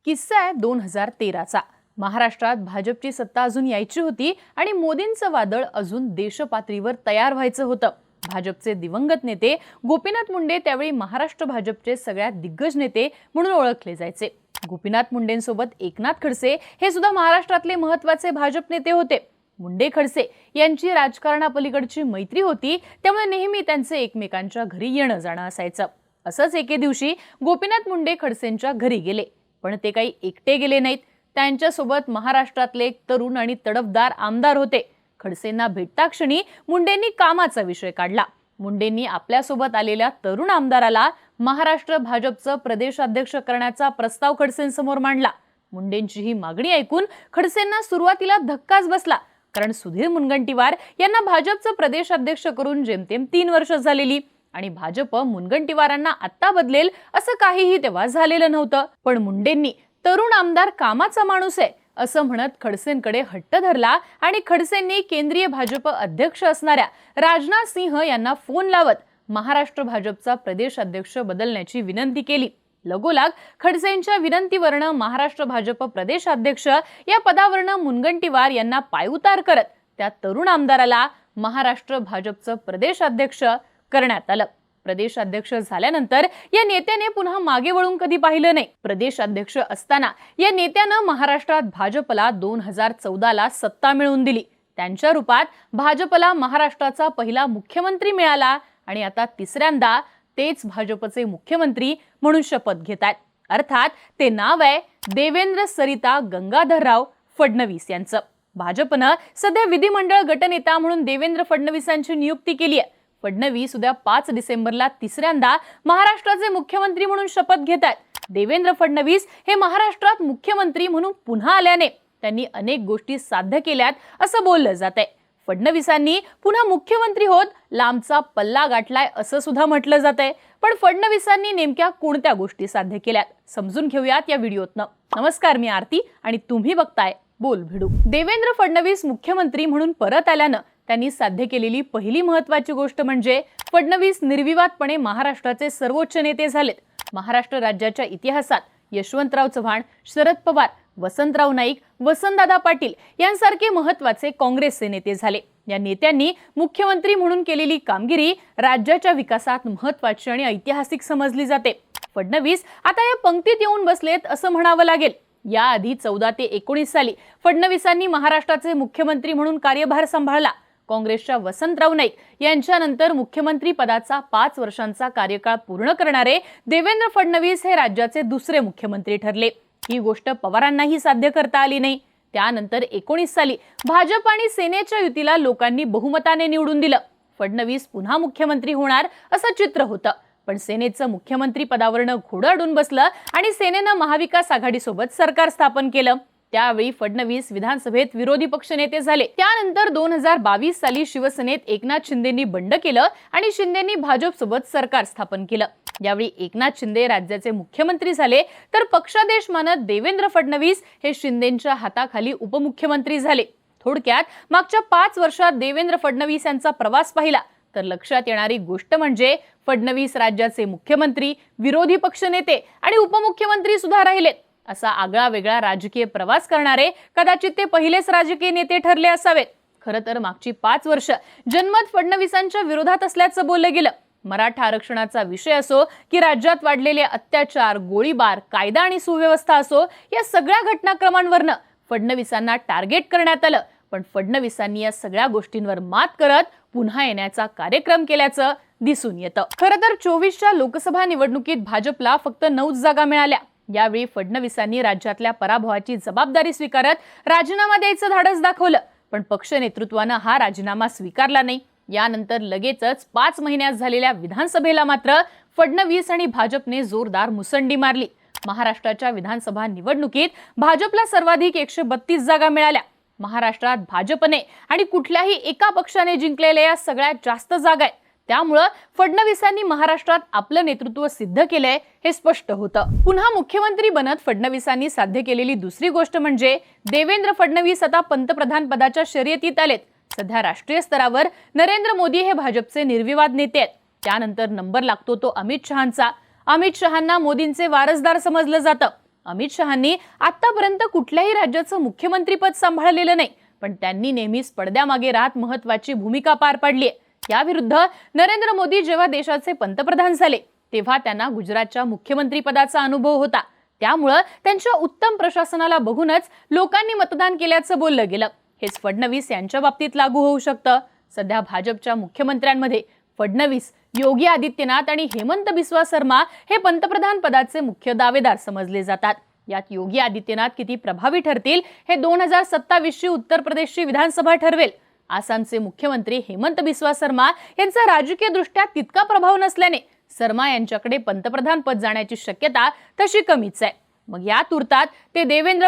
किस्सा आहे 2013चा। महाराष्ट्रात भाजपची सत्ता अजून यायची होती आणि मोदींचं वादळ अजून देशपातळीवर तयार व्हायचं होतं। भाजपचे दिवंगत नेते गोपीनाथ मुंडे त्यावेळी महाराष्ट्र भाजपचे सगळ्यात दिग्गज नेते म्हणून ओळखले जायचे। गोपीनाथ मुंडेंसोबत एकनाथ खडसे हे सुद्धा महाराष्ट्रातले महत्त्वाचे भाजप नेते होते। मुंडे खडसे यांची राजकारणापलीकडची मैत्री होती, त्यामुळे नेहमी त्यांचे एकमेकांच्या घरी येणं जाणं असायचं। असंच एके दिवशी गोपीनाथ मुंडे खडसेंच्या घरी गेले, पण ते काही एकटे गेले नाहीत। त्यांच्यासोबत महाराष्ट्रातले एक तरुण आणि तडफदार आमदार होते। खडसेंना भेटता क्षणी मुंडेंनी कामाचा विषय काढला। मुंडेंनी आपल्यासोबत आलेल्या तरुण आमदाराला महाराष्ट्र भाजपचं प्रदेशाध्यक्ष करण्याचा प्रस्ताव खडसेंसमोर मांडला। मुंडेंची ही मागणी ऐकून खडसेंना सुरुवातीला धक्काच बसला, कारण सुधीर मुनगंटीवार यांना भाजपचं प्रदेशाध्यक्ष करून जेमतेम 3 वर्ष झालेली आणि भाजप मुनगंटीवारांना आता बदलेल असं काहीही तेव्हा झालेलं नव्हतं। पण मुंडेंनी तरुण आमदार कामाचा माणूस आहे असं म्हणत खडसेंकडे हट्ट धरला आणि खडसेंनी केंद्रीय भाजप अध्यक्ष असणाऱ्या राजनाथ सिंह यांना फोन लावत महाराष्ट्र भाजपचा प्रदेशाध्यक्ष बदलण्याची विनंती केली। लगोलाग खडसेंच्या विनंतीवरनं महाराष्ट्र भाजप प्रदेशाध्यक्ष या पदावरनं मुनगंटीवार यांना पायउतार करत त्या तरुण आमदाराला महाराष्ट्र भाजपचं प्रदेशाध्यक्ष करण्यात आलं। प्रदेशाध्यक्ष झाल्यानंतर या नेत्याने पुन्हा मागे वळून कधी पाहिलं नाही। प्रदेशाध्यक्ष असताना या नेत्यानं महाराष्ट्रात भाजपला 2014ला सत्ता मिळवून दिली। त्यांच्या रूपात भाजपला महाराष्ट्राचा पहिला मुख्यमंत्री मिळाला आणि आता तिसऱ्यांदा तेच भाजपचे मुख्यमंत्री म्हणून शपथ घेतात। अर्थात ते नाव आहे देवेंद्र सरिता गंगाधरराव फडणवीस यांचं। भाजपनं सध्या विधिमंडळ गटनेता म्हणून देवेंद्र फडणवीसांची नियुक्ती केली आहे। फडणवीस उद्या 5 डिसेंबरला तिसऱ्यांदा महाराष्ट्राचे मुख्यमंत्री म्हणून शपथ घेतात। देवेंद्र फडणवीस हे महाराष्ट्रात मुख्यमंत्री म्हणून पुन्हा आल्याने त्यांनी अनेक गोष्टी साध्य केल्यात असं बोललं जातंय। फडणवीसांनी पुन्हा मुख्यमंत्री होत लांबचा पल्ला गाठलाय असं सुद्धा म्हटलं जातंय। पण फडणवीसांनी नेमक्या कोणत्या गोष्टी साध्य केल्यात समजून घेऊयात या व्हिडिओतनं। नमस्कार, मी आरती आणि तुम्ही बघताय बोल भिडू। देवेंद्र फडणवीस मुख्यमंत्री म्हणून परत आल्यानं त्यांनी साध्य केलेली पहिली महत्त्वाची गोष्ट म्हणजे फडणवीस निर्विवादपणे महाराष्ट्राचे सर्वोच्च नेते झालेत। महाराष्ट्र राज्याच्या इतिहासात यशवंतराव चव्हाण, शरद पवार, वसंतराव नाईक, वसंतदादा पाटील यांसारखे महत्त्वाचे काँग्रेसचे नेते झाले। या नेत्यांनी मुख्यमंत्री म्हणून केलेली कामगिरी राज्याच्या विकासात महत्त्वाची आणि ऐतिहासिक समजली जाते। फडणवीस आता या पंक्तीत येऊन बसलेत असं म्हणावं लागेल। याआधी 14 ते 19 साली फडणवीसांनी महाराष्ट्राचे मुख्यमंत्री म्हणून कार्यभार सांभाळला। काँग्रेसच्या वसंतराव नाईक यांच्यानंतर मुख्यमंत्री पदाचा 5 वर्षांचा कार्यकाळ पूर्ण करणारे देवेंद्र फडणवीस हे राज्याचे दुसरे मुख्यमंत्री ठरले। ही गोष्ट पवारांनाही साध्य करता आली नाही। त्यानंतर 19 साली भाजप आणि सेनेच्या युतीला लोकांनी बहुमताने निवडून दिलं। फडणवीस पुन्हा मुख्यमंत्री होणार असं चित्र होतं, पण सेनेचं मुख्यमंत्री पदावरनं घोडं अडून बसलं आणि सेनेनं महाविकास आघाडीसोबत सरकार स्थापन केलं। त्यावेळी फडणवीस विधानसभेत विरोधी पक्षनेते झाले। त्यानंतर 2022 साली शिवसेनेत एकनाथ शिंदेंनी बंड केलं आणि शिंदेंनी भाजपसोबत सरकार स्थापन केलं। यावेळी एकनाथ शिंदे राज्याचे मुख्यमंत्री झाले, तर पक्षादेश मानत देवेंद्र फडणवीस हे शिंदेंच्या हाताखाली उपमुख्यमंत्री झाले। थोडक्यात मागच्या 5 वर्षात देवेंद्र फडणवीस यांचा प्रवास पाहिला तर लक्षात येणारी गोष्ट म्हणजे फडणवीस राज्याचे मुख्यमंत्री, विरोधी पक्षनेते आणि उपमुख्यमंत्री सुद्धा राहिलेत। असा आगळा वेगळा राजकीय प्रवास करणारे कदाचित ते पहिलेच राजकीय नेते ठरले असावेत। खरं तर मागची 5 वर्ष जनमत फडणवीसांच्या विरोधात असल्याचं बोललं गेलं। मराठा आरक्षणाचा विषय असो की राज्यात वाढलेले अत्याचार, गोळीबार, कायदा आणि सुव्यवस्था असो, या सगळ्या घटनाक्रमांवरनं फडणवीसांना टार्गेट करण्यात आलं। पण फडणवीसांनी या सगळ्या गोष्टींवर मात करत पुन्हा येण्याचा कार्यक्रम केल्याचं दिसून येतं। खरं तर 24च्या लोकसभा निवडणुकीत भाजपला फक्त 9 जागा मिळाल्या। यावेळी फडणवीसांनी राज्यातल्या पराभवाची जबाबदारी स्वीकारत राजीनामा द्यायचं धाडस दाखवलं, पण पक्ष नेतृत्वानं हा राजीनामा स्वीकारला नाही। यानंतर लगेचच 5 महिन्यात झालेल्या विधानसभेला मात्र फडणवीस आणि भाजपने जोरदार मुसंडी मारली। महाराष्ट्राच्या विधानसभा निवडणुकीत भाजपला सर्वाधिक 132 जागा मिळाल्या। महाराष्ट्रात भाजपने आणि कुठल्याही एका पक्षाने जिंकलेल्या या सगळ्यात जास्त जागा आहेत। त्यामुळे फडणवीसांनी महाराष्ट्रात आपलं नेतृत्व सिद्ध केलंय हे स्पष्ट होतं। पुन्हा मुख्यमंत्री बनत फडणवीसांनी साध्य केलेली दुसरी गोष्ट म्हणजे देवेंद्र फडणवीस आता पंतप्रधान पदाच्या शर्यतीत आलेत। सध्या राष्ट्रीय स्तरावर नरेंद्र मोदी हे भाजपचे निर्विवाद नेते आहेत। त्यानंतर नंबर लागतो तो अमित शहांचा। अमित शहांना मोदींचे वारसदार समजलं जातं। अमित शहांनी आतापर्यंत कुठल्याही राज्याचं मुख्यमंत्रीपद सांभाळलेलं नाही, पण त्यांनी नेहमीच पडद्यामागे राहत महत्त्वाची भूमिका पार पाडली आहे. याविरुद्ध नरेंद्र मोदी जेव्हा देशाचे पंतप्रधान झाले तेव्हा त्यांना गुजरातच्या मुख्यमंत्रीपदाचा अनुभव होता. त्यामुळे त्यांच्या उत्तम प्रशासनाला बघूनच लोकांनी मतदान केल्याचं बोललं गेलं. हेच फडणवीस यांच्या बाबतीत लागू होऊ शकतं. सध्या भाजपच्या मुख्यमंत्र्यांमध्ये फडणवीस, योगी आदित्यनाथ आणि हेमंत बिस्वा शर्मा हे पंतप्रधान पदाचे मुख्य दावेदार समजले जातात. यात योगी आदित्यनाथ किती प्रभावी ठरतील हे 2027ची उत्तर प्रदेशची विधानसभा ठरवेल. आसामचे मुख्यमंत्री हेमंत बिस्वा शर्मा यांचा राजकीय दृष्ट्या तितका प्रभाव नसल्याने शर्मा यांच्याकडे पंतप्रधान पद जाण्याची शक्यता तशी कमीच आहे. मग या तुर्तात ते देवेंद्र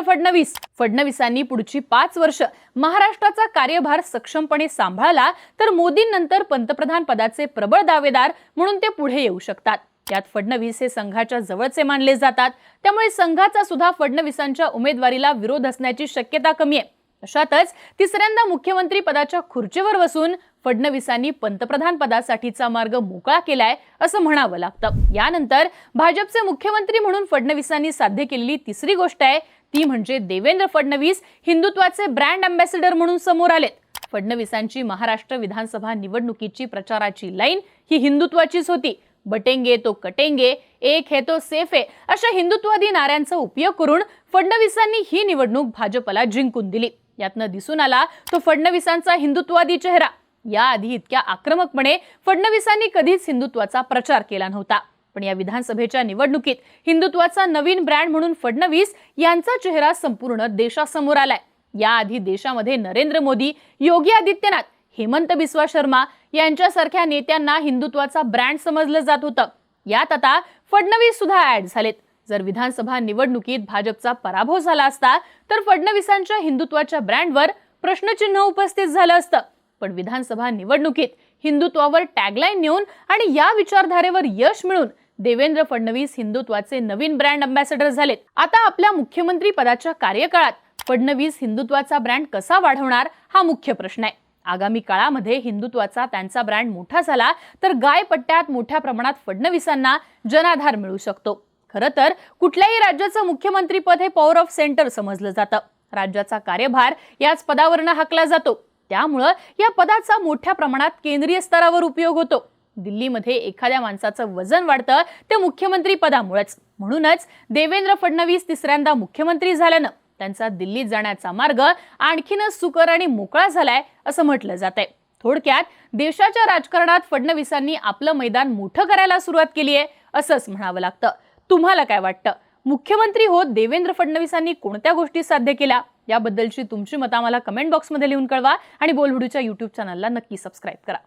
फडणवीसांनी पुढची 5 वर्ष महाराष्ट्राचा कार्यभार सक्षमपणे सांभाळला तर मोदींनंतर पंतप्रधान पदाचे प्रबळ दावेदार म्हणून ते पुढे येऊ शकतात. यात फडणवीस हे संघाच्या जवळचे मानले जातात, त्यामुळे संघाचा सुद्धा फडणवीसांच्या उमेदवारीला विरोध असण्याची शक्यता कमी आहे. अशातच तिसऱ्यांदा मुख्यमंत्री पदाच्या खुर्चीवर बसून फडणवीसांनी पंतप्रधान पदासाठीचा मार्ग मोकळा केलाय असं म्हणावं लागतं. यानंतर भाजपचे मुख्यमंत्री म्हणून फडणवीसांनी साध्य केलेली तिसरी गोष्ट आहे ती म्हणजे देवेंद्र फडणवीस हिंदुत्वाचे ब्रँड अँबॅसेडर म्हणून समोर आलेत. फडणवीसांची महाराष्ट्र विधानसभा निवडणुकीची प्रचाराची लाईन ही हिंदुत्वाचीच होती. बटेंगे तो कटेंगे, एक है तो सेफ है अशा हिंदुत्ववादी नाऱ्यांचा उपयोग करून फडणवीसांनी ही निवडणूक भाजपला जिंकून दिली. यातनं दिसून आला तो फडणवीसांचा हिंदुत्ववादी चेहरा. याआधी इतक्या आक्रमकपणे फडणवीसांनी कधीच हिंदुत्वाचा प्रचार केला नव्हता. पण या विधानसभेच्या निवडणुकीत हिंदुत्वाचा नवीन ब्रँड म्हणून फडणवीस यांचा चेहरा संपूर्ण देशासमोर आलाय. याआधी देशामध्ये नरेंद्र मोदी, योगी आदित्यनाथ, हेमंत बिस्वा शर्मा यांच्यासारख्या नेत्यांना हिंदुत्वाचा ब्रँड समजलं जात होतं. यात आता फडणवीस सुद्धा ऍड झालेत. जर विधानसभा निवडणुकीत भाजपचा पराभव झाला असता तर फडणवीसांच्या हिंदुत्वाच्या ब्रँडवर प्रश्नचिन्ह उपस्थित झालं असतं. पण विधानसभा निवडणुकीत हिंदुत्वावर टॅगलाईन नेऊन आणि या विचारधारेवर यश मिळून देवेंद्र फडणवीस हिंदुत्वाचे नवीन ब्रँड अँबॅसेडर झालेत. आता आपल्या मुख्यमंत्री पदाच्या कार्यकाळात फडणवीस हिंदुत्वाचा ब्रँड कसा वाढवणार हा मुख्य प्रश्न आहे. आगामी काळामध्ये हिंदुत्वाचा त्यांचा ब्रँड मोठा झाला तर गायपट्ट्यात मोठ्या प्रमाणात फडणवीसांना जनाधार मिळू शकतो. खरं तर कुठल्याही राज्याचं मुख्यमंत्रीपद हे पॉवर ऑफ सेंटर समजलं जातं. राज्याचा कार्यभार याच पदावरनं हाकला जातो. त्यामुळं या पदाचा मोठ्या प्रमाणात केंद्रीय स्तरावर उपयोग होतो. दिल्लीमध्ये एखाद्या माणसाचं वजन वाढतं ते मुख्यमंत्री पदामुळेच. म्हणूनच देवेंद्र फडणवीस तिसऱ्यांदा मुख्यमंत्री झाल्यानं त्यांचा दिल्लीत जाण्याचा मार्ग आणखीनच सुकर आणि मोकळा झालाय असं म्हटलं जातंय. थोडक्यात देशाच्या राजकारणात फडणवीसांनी आपलं मैदान मोठं करायला सुरुवात केली आहे असंच म्हणावं लागतं. तुम्हाला काय वाटतं? मुख्यमंत्री होत देवेंद्र फडणवीसांनी कोणत्या गोष्टी साध्य केल्या याबद्दलची तुमची मतं आम्हाला कमेंट बॉक्समध्ये लिहून कळवा आणि बोलहुडूच्या YouTube चॅनलला नक्की सबस्क्राईब करा.